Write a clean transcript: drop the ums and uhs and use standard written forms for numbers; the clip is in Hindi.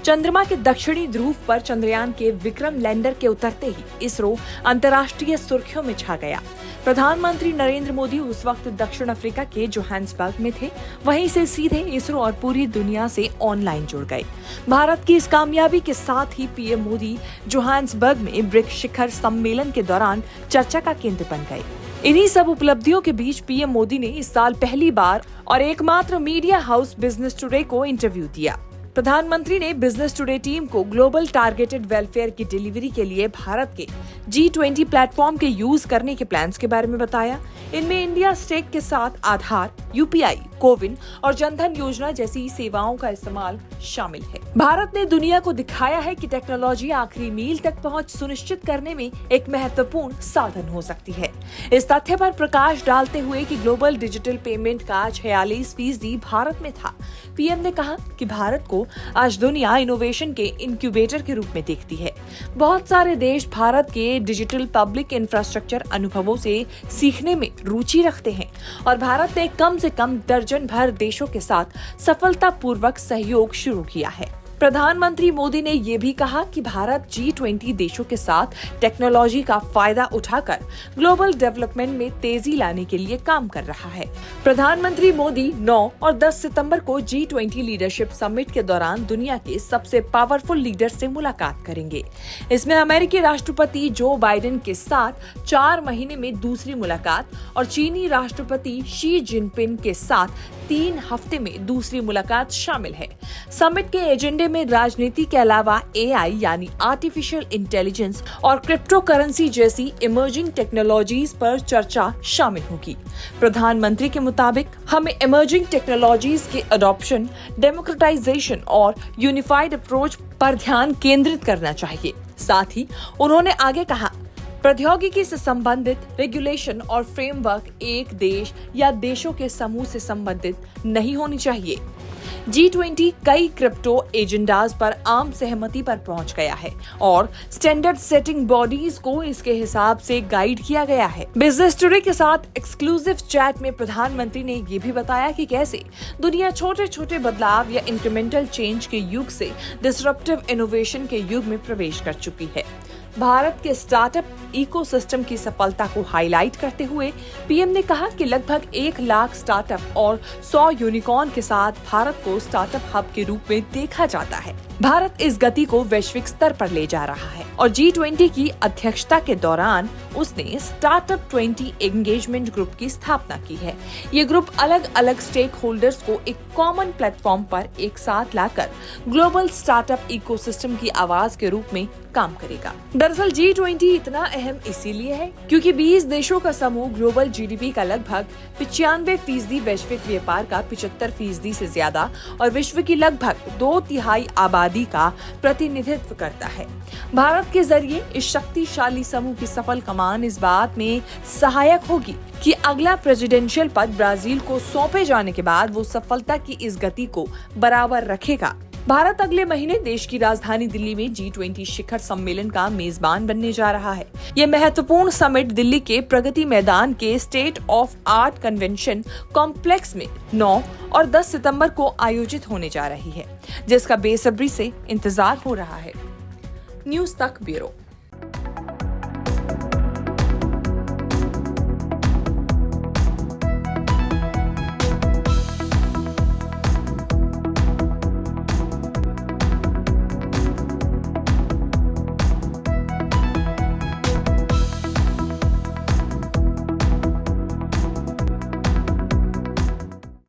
चंद्रमा के दक्षिणी ध्रुव पर चंद्रयान के विक्रम लैंडर के उतरते ही इसरो अंतर्राष्ट्रीय सुर्खियों में छा गया। प्रधानमंत्री नरेंद्र मोदी उस वक्त दक्षिण अफ्रीका के जोहान्सबर्ग में थे। वहीं से सीधे इसरो और पूरी दुनिया से ऑनलाइन जुड़ गए। भारत की इस कामयाबी के साथ ही पीएम मोदी जोहान्सबर्ग में ब्रिक्स शिखर सम्मेलन के दौरान चर्चा का केंद्र बन गए। इन्हीं सब उपलब्धियों के बीच पीएम मोदी ने इस साल पहली बार और एकमात्र मीडिया हाउस बिजनेस टुडे को इंटरव्यू दिया। प्रधानमंत्री ने बिजनेस टुडे टीम को ग्लोबल टारगेटेड वेलफेयर की डिलीवरी के लिए भारत के G20 प्लेटफॉर्म के यूज करने के प्लान्स के बारे में बताया। इनमें इंडिया स्टेक के साथ आधार, यूपीआई, कोविन और जनधन योजना जैसी सेवाओं का इस्तेमाल शामिल है। भारत ने दुनिया को दिखाया है कि टेक्नोलॉजी आखिरी मील तक पहुंच सुनिश्चित करने में एक महत्वपूर्ण साधन हो सकती है। इस तथ्य पर प्रकाश डालते हुए कि ग्लोबल डिजिटल पेमेंट का 46% भारत में था, पीएम ने कहा कि भारत को आज दुनिया इनोवेशन के इंक्यूबेटर के रूप में देखती है। बहुत सारे देश भारत के डिजिटल पब्लिक इंफ्रास्ट्रक्चर अनुभवों से सीखने में रुचि रखते हैं और भारत ने कम से कम दर्जन भर देशों के साथ सफलतापूर्वक सहयोग शुरू किया है। प्रधानमंत्री मोदी ने ये भी कहा कि भारत G20 देशों के साथ टेक्नोलॉजी का फायदा उठाकर ग्लोबल डेवलपमेंट में तेजी लाने के लिए काम कर रहा है। प्रधानमंत्री मोदी 9 और 10 सितंबर को G20 लीडरशिप समिट के दौरान दुनिया के सबसे पावरफुल लीडर से मुलाकात करेंगे। इसमें अमेरिकी राष्ट्रपति जो बाइडेन के साथ 4 महीने में दूसरी मुलाकात और चीनी राष्ट्रपति शी जिनपिंग के साथ 3 हफ्ते में दूसरी मुलाकात शामिल है। समिट के एजेंडे में राजनीति के अलावा AI यानी आर्टिफिशियल इंटेलिजेंस और क्रिप्टो करेंसी जैसी इमर्जिंग टेक्नोलॉजीज पर चर्चा शामिल होगी। प्रधानमंत्री के मुताबिक हमें इमर्जिंग टेक्नोलॉजीज के अडॉप्शन, डेमोक्रेटाइजेशन और यूनिफाइड अप्रोच पर ध्यान केंद्रित करना चाहिए। साथ ही उन्होंने आगे कहा, प्रौद्योगिकी से संबंधित रेगुलेशन और फ्रेमवर्क एक देश या देशों के समूह से संबंधित नहीं होनी चाहिए। G20 कई क्रिप्टो एजेंडाज पर आम सहमति पर पहुंच गया है और स्टैंडर्ड सेटिंग बॉडीज को इसके हिसाब से गाइड किया गया है। बिजनेस टुडे के साथ एक्सक्लूसिव चैट में प्रधानमंत्री ने ये भी बताया कि कैसे दुनिया छोटे छोटे बदलाव या इंक्रीमेंटल चेंज के युग से डिसरप्टिव इनोवेशन के युग में प्रवेश कर चुकी है। भारत के स्टार्टअप इकोसिस्टम की सफलता को हाईलाइट करते हुए पीएम ने कहा कि लगभग 1 लाख स्टार्टअप और 100 यूनिकॉर्न के साथ भारत को स्टार्टअप हब के रूप में देखा जाता है। भारत इस गति को वैश्विक स्तर पर ले जा रहा है और G20 की अध्यक्षता के दौरान उसने स्टार्टअप 20 एंगेजमेंट ग्रुप की स्थापना की है। ये ग्रुप अलग अलग स्टेक होल्डर्स को एक कॉमन प्लेटफॉर्म पर एक साथ लाकर ग्लोबल स्टार्टअप इकोसिस्टम की आवाज के रूप में काम करेगा। दरअसल G20 इतना अहम इसीलिए है क्योंकि 20 देशों का समूह ग्लोबल GDP का लगभग 95% वैश्विक व्यापार का 75% से ज्यादा और विश्व की लगभग 2/3 आबादी का प्रतिनिधित्व करता है। भारत के जरिए इस शक्तिशाली समूह की सफल कमान इस बात में सहायक होगी कि अगला प्रेसिडेंशियल पद ब्राजील को सौंपे जाने के बाद वो सफलता की इस गति को बराबर रखेगा। भारत अगले महीने देश की राजधानी दिल्ली में G20 शिखर सम्मेलन का मेजबान बनने जा रहा है। ये महत्वपूर्ण समिट दिल्ली के प्रगति मैदान के state of art convention complex में 9 और 10 सितंबर को आयोजित होने जा रही है, जिसका बेसब्री से इंतजार हो रहा है। न्यूज़ तक ब्यूरो।